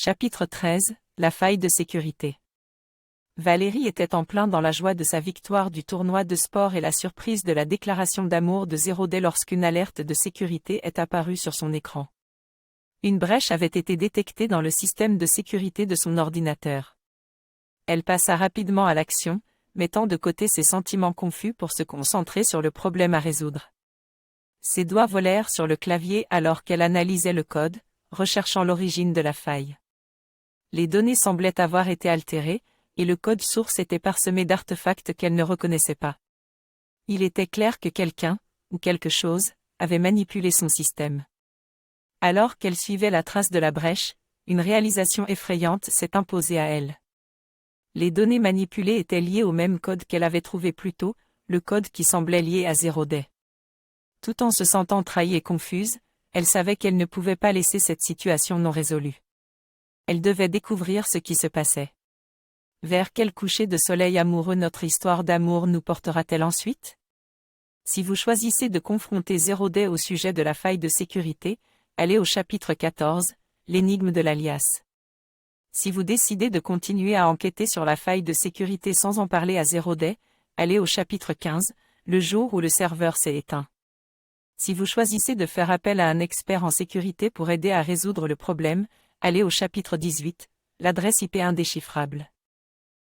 Chapitre 13, la faille de sécurité. Valérie était en plein dans la joie de sa victoire du tournoi de sport et la surprise de la déclaration d'amour de Zérodé lorsqu'une alerte de sécurité est apparue sur son écran. Une brèche avait été détectée dans le système de sécurité de son ordinateur. Elle passa rapidement à l'action, mettant de côté ses sentiments confus pour se concentrer sur le problème à résoudre. Ses doigts volèrent sur le clavier alors qu'elle analysait le code, recherchant l'origine de la faille. Les données semblaient avoir été altérées, et le code source était parsemé d'artefacts qu'elle ne reconnaissait pas. Il était clair que quelqu'un, ou quelque chose, avait manipulé son système. Alors qu'elle suivait la trace de la brèche, une réalisation effrayante s'est imposée à elle. Les données manipulées étaient liées au même code qu'elle avait trouvé plus tôt, le code qui semblait lié à Zérodé. Tout en se sentant trahie et confuse, elle savait qu'elle ne pouvait pas laisser cette situation non résolue. Elle devait découvrir ce qui se passait. Vers quel coucher de soleil amoureux notre histoire d'amour nous portera-t-elle ensuite? Si vous choisissez de confronter Zérodé au sujet de la faille de sécurité, allez au chapitre 14, l'énigme de l'alias. Si vous décidez de continuer à enquêter sur la faille de sécurité sans en parler à Zérodé, allez au chapitre 15, le jour où le serveur s'est éteint. Si vous choisissez de faire appel à un expert en sécurité pour aider à résoudre le problème, allez au chapitre 18, l'adresse IP indéchiffrable.